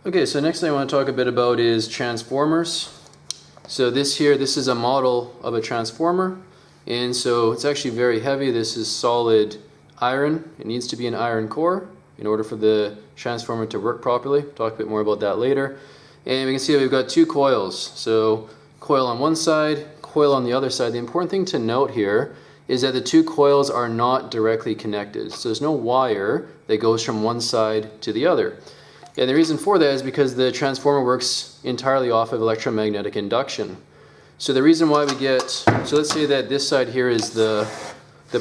Okay, so next thing I want to talk a bit about is transformers. So this is a model of a transformer, and so it's actually very heavy. This is solid iron. It needs to be an iron core in order for the transformer to work properly. Talk a bit more about that later. And we can see that we've got two coils. So coil on one side, coil on the other side. The important thing to note here is that the two coils are not directly connected. So there's no wire that goes from one side to the other. And the reason for that is because the transformer works entirely off of electromagnetic induction. So the reason why we get, so let's say that this side here is the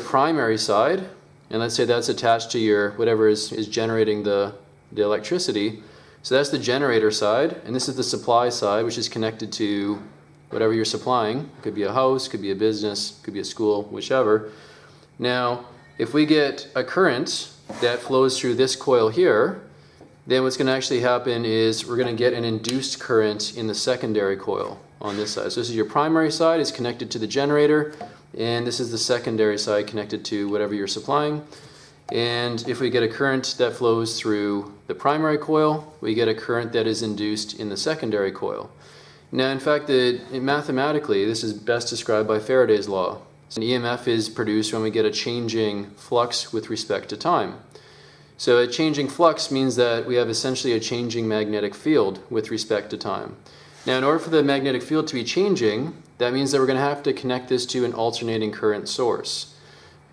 primary side, and let's say that's attached to your, whatever is generating the electricity. So that's the generator side, and this is the supply side, which is connected to whatever you're supplying. It could be a house, could be a business, could be a school, whichever. Now, if we get a current that flows through this coil here, then what's going to actually happen is we're going to get an induced current in the secondary coil on this side. So this is your primary side, is connected to the generator, and this is the secondary side connected to whatever you're supplying. And if we get a current that flows through the primary coil, we get a current that is induced in the secondary coil. Now, in fact, mathematically, this is best described by Faraday's law. So an EMF is produced when we get a changing flux with respect to time. So a changing flux means that we have essentially a changing magnetic field with respect to time. Now, in order for the magnetic field to be changing, that means that we're going to have to connect this to an alternating current source.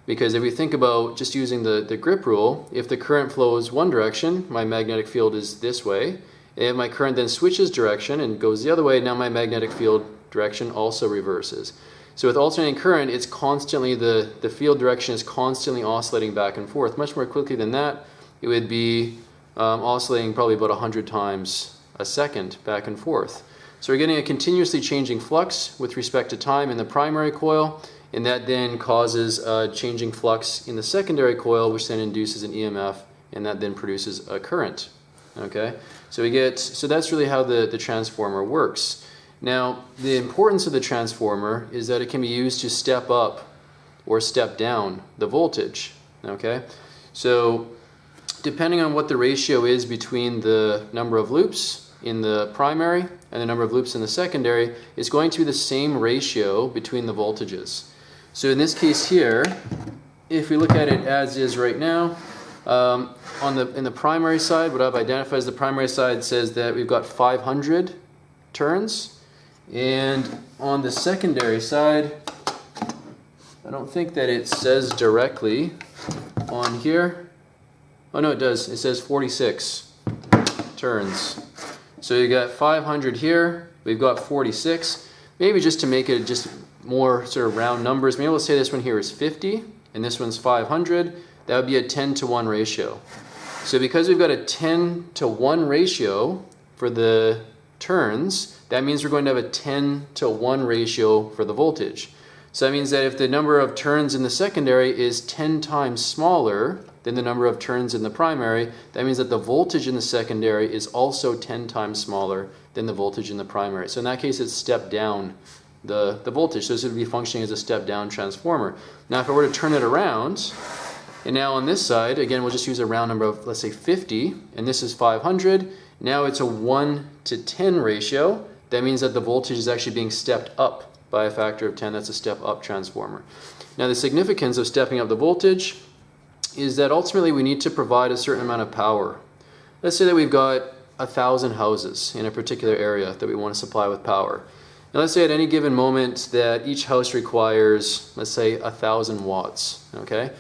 Because if we think about just using the grip rule, if the current flows one direction, my magnetic field is this way. If my current then switches direction and goes the other way, now my magnetic field direction also reverses. So with alternating current, it's constantly, the field direction is constantly oscillating back and forth. Much more quickly than that, it would be oscillating probably about 100 times a second back and forth. So we're getting a continuously changing flux with respect to time in the primary coil, and that then causes a changing flux in the secondary coil, which then induces an EMF, and that then produces a current. Okay, so that's really how the transformer works. Now, the importance of the transformer is that it can be used to step up or step down the voltage. Okay, so depending on what the ratio is between the number of loops in the primary and the number of loops in the secondary, it's going to be the same ratio between the voltages. So in this case here, if we look at it as is right now, in the primary side, what I've identified as the primary side says that we've got 500 turns, and on the secondary side, I don't think that it says directly on here. Oh no, it does. It says 46 turns. So you got 500 here, we've got 46. Maybe just to make it just more sort of round numbers, maybe we'll say this one here is 50 and this one's 500. That would be a 10-to-1 ratio. So because we've got a 10-to-1 ratio for the turns, that means we're going to have a 10-to-1 ratio for the voltage. So that means that if the number of turns in the secondary is 10 times smaller than the number of turns in the primary, that means that the voltage in the secondary is also 10 times smaller than the voltage in the primary. So in that case, it's stepped down the voltage. So this would be functioning as a step-down transformer. Now, if I were to turn it around, and now on this side, again, we'll just use a round number of, let's say, 50, and this is 500. Now it's a 1-to-10 ratio. That means that the voltage is actually being stepped up by a factor of 10. That's a step-up transformer. Now, the significance of stepping up the voltage is that ultimately we need to provide a certain amount of power. Let's say that we've got 1,000 houses in a particular area that we want to supply with power. Now, let's say at any given moment that each house requires, let's say, 1,000 watts, okay?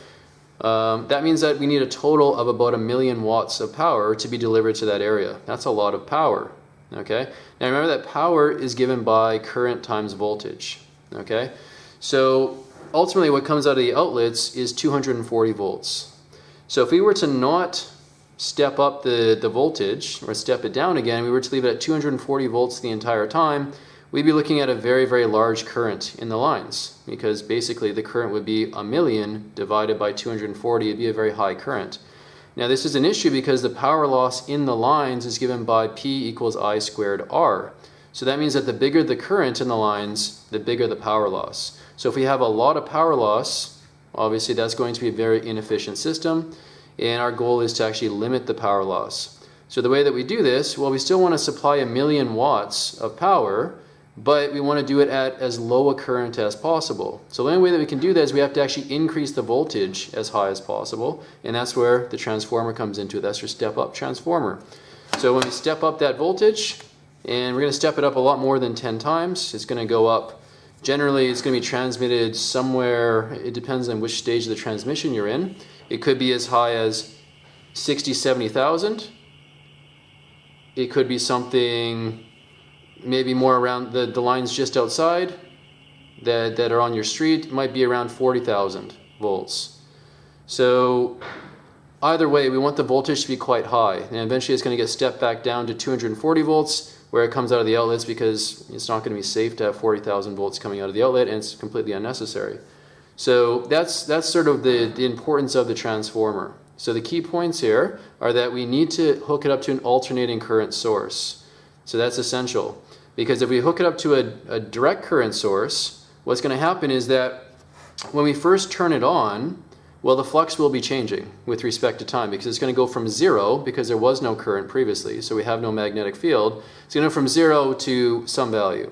That means that we need a total of about 1,000,000 watts of power to be delivered to that area. That's a lot of power, okay? Now remember that power is given by current times voltage, okay? So ultimately what comes out of the outlets is 240 volts. So if we were to not step up the voltage or step it down again, we were to leave it at 240 volts the entire time, we'd be looking at a very, very large current in the lines, because basically the current would be 1,000,000 divided by 240. It'd be a very high current. Now this is an issue because the power loss in the lines is given by P equals I squared R. So that means that the bigger the current in the lines, the bigger the power loss. So if we have a lot of power loss, obviously that's going to be a very inefficient system, and our goal is to actually limit the power loss. So the way that we do this, well, we still want to supply 1,000,000 watts of power, but we want to do it at as low a current as possible. So the only way that we can do that is we have to actually increase the voltage as high as possible, and that's where the transformer comes into it. That's your step-up transformer. So when we step up that voltage, and we're going to step it up a lot more than 10 times, it's going to go up. Generally, it's going to be transmitted somewhere, it depends on which stage of the transmission you're in. It could be as high as 60, 70,000. It could be something maybe more around the lines just outside that are on your street. It might be around 40,000 volts. So either way, we want the voltage to be quite high, and eventually it's going to get stepped back down to 240 volts where it comes out of the outlets, because it's not going to be safe to have 40,000 volts coming out of the outlet, and it's completely unnecessary. So that's sort of the importance of the transformer. So the key points here are that we need to hook it up to an alternating current source. So that's essential, because if we hook it up to a direct current source, what's going to happen is that when we first turn it on, well, the flux will be changing with respect to time, because it's going to go from 0, because there was no current previously, so we have no magnetic field. It's going to go from 0 to some value.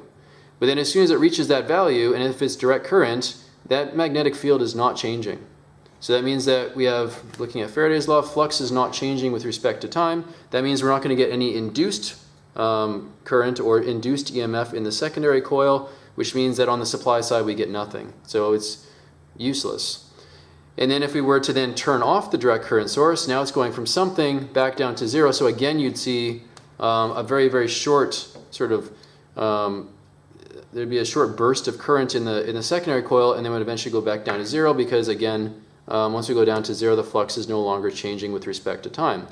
But then as soon as it reaches that value, and if it's direct current, that magnetic field is not changing. So that means that we have, looking at Faraday's law, flux is not changing with respect to time. That means we're not going to get any induced current or induced EMF in the secondary coil, which means that on the supply side we get nothing. So it's useless. And then if we were to then turn off the direct current source, now it's going from something back down to 0. So again, you'd see a very, very short sort of, there'd be a short burst of current in the secondary coil, and then would eventually go back down to 0, because again, once we go down to 0, the flux is no longer changing with respect to time.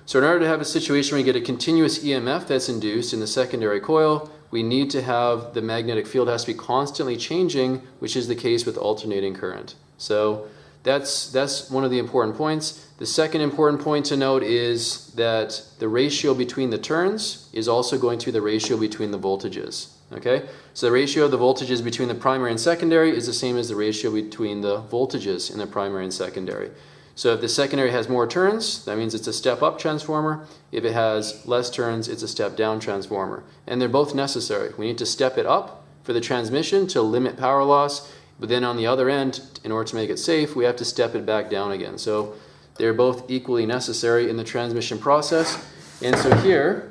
So in order to have a situation where we get a continuous EMF that's induced in the secondary coil, we need to have the magnetic field has to be constantly changing, which is the case with alternating current. So that's one of the important points. The second important point to note is that the ratio between the turns is also going to be the ratio between the voltages. Okay? So the ratio of the voltages between the primary and secondary is the same as the ratio between the voltages in the primary and secondary. So if the secondary has more turns, that means it's a step-up transformer. If it has less turns, it's a step-down transformer. And they're both necessary. We need to step it up for the transmission to limit power loss, but then on the other end, in order to make it safe, we have to step it back down again. So they're both equally necessary in the transmission process. And so here,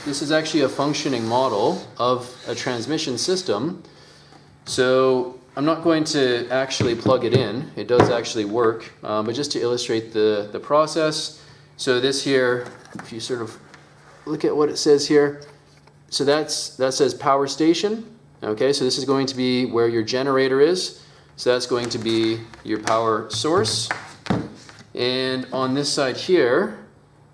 this is actually a functioning model of a transmission system. So I'm not going to actually plug it in. It does actually work, but just to illustrate the process. So this here, if you sort of look at what it says here, so that says power station. Okay, so this is going to be where your generator is. So that's going to be your power source. And on this side here,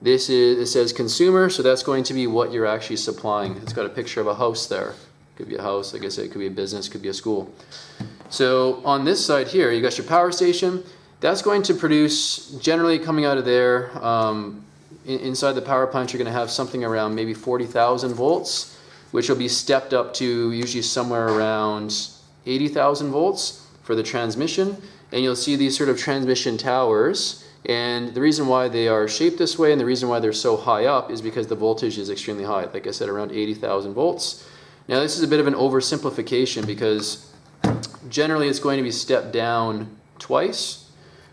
it says consumer, so that's going to be what you're actually supplying. It's got a picture of a house there. Could be a house, like I said, it could be a business, could be a school. So on this side here, you got your power station. That's going to produce, generally coming out of there, inside the power plant, you're going to have something around maybe 40,000 volts, which will be stepped up to usually somewhere around 80,000 volts for the transmission. And you'll see these sort of transmission towers. And the reason why they are shaped this way and the reason why they're so high up is because the voltage is extremely high. Like I said, around 80,000 volts. Now this is a bit of an oversimplification because generally it's going to be stepped down twice.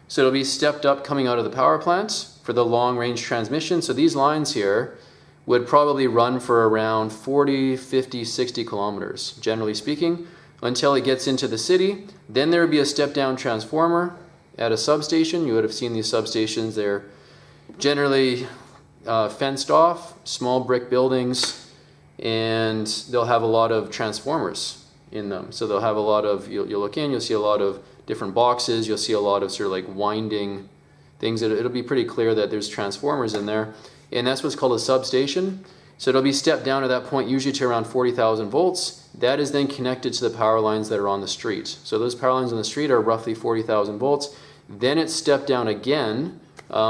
So it'll be stepped up coming out of the power plant for the long range transmission. So these lines here would probably run for around 40, 50, 60 kilometers, generally speaking, until it gets into the city. Then there would be a step down transformer at a substation. You would have seen these substations. They're generally fenced off, small brick buildings, and they'll have a lot of transformers in them. So they'll have a lot of, you'll look in, you'll see a lot of different boxes, you'll see a lot of sort of like winding things. It'll be pretty clear that there's transformers in there. And that's what's called a substation. So it'll be stepped down at that point, usually to around 40,000 volts. That is then connected to the power lines that are on the street. So those power lines on the street are roughly 40,000 volts. Then it's stepped down again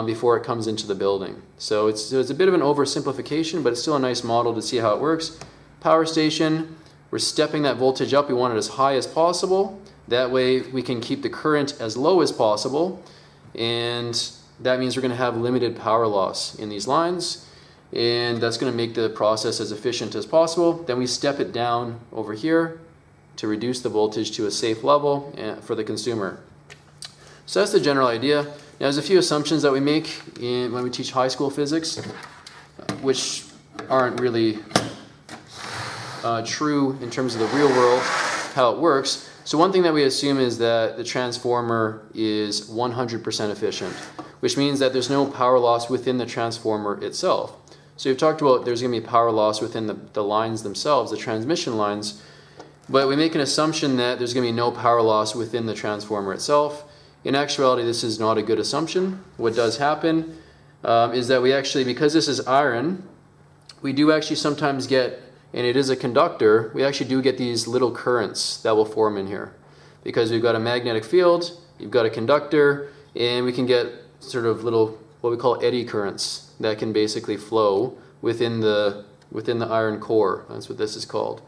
before it comes into the building. So it's a bit of an oversimplification, but it's still a nice model to see how it works. Power station, we're stepping that voltage up. We want it as high as possible. That way we can keep the current as low as possible. And that means we're going to have limited power loss in these lines, and that's going to make the process as efficient as possible. Then we step it down over here to reduce the voltage to a safe level for the consumer. So that's the general idea. Now, there's a few assumptions that we make when we teach high school physics, which aren't really true in terms of the real world, how it works. So one thing that we assume is that the transformer is 100% efficient, which means that there's no power loss within the transformer itself. So we've talked about there's going to be power loss within the lines themselves, the transmission lines, but we make an assumption that there's going to be no power loss within the transformer itself. In actuality, this is not a good assumption. What does happen is that we actually, because this is iron, we do actually sometimes get, and it is a conductor, we actually do get these little currents that will form in here. Because we've got a magnetic field, you've got a conductor, and we can get sort of little, what we call eddy currents that can basically flow within the iron core. That's what this is called.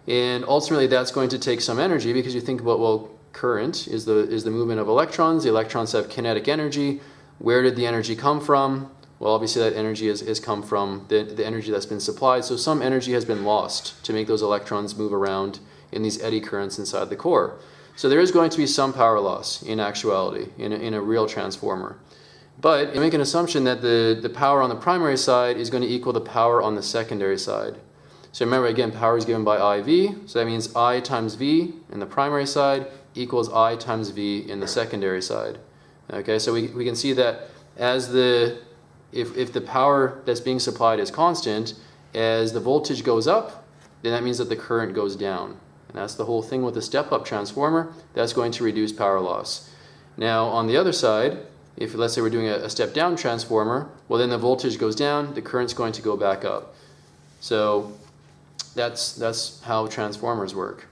And ultimately that's going to take some energy, because you think about, well, current is the movement of electrons. The electrons have kinetic energy. Where did the energy come from? Well, obviously that energy has come from the energy that's been supplied. So some energy has been lost to make those electrons move around in these eddy currents inside the core. So there is going to be some power loss in actuality in a real transformer. But you make an assumption that the power on the primary side is going to equal the power on the secondary side. So remember, again, power is given by IV. So that means I times V in the primary side equals I times V in the secondary side. Okay, so we can see that as if the power that's being supplied is constant, as the voltage goes up, then that means that the current goes down. And that's the whole thing with the step-up transformer. That's going to reduce power loss. Now, on the other side, if let's say we're doing a step-down transformer, well, then the voltage goes down, the current's going to go back up. So that's how transformers work.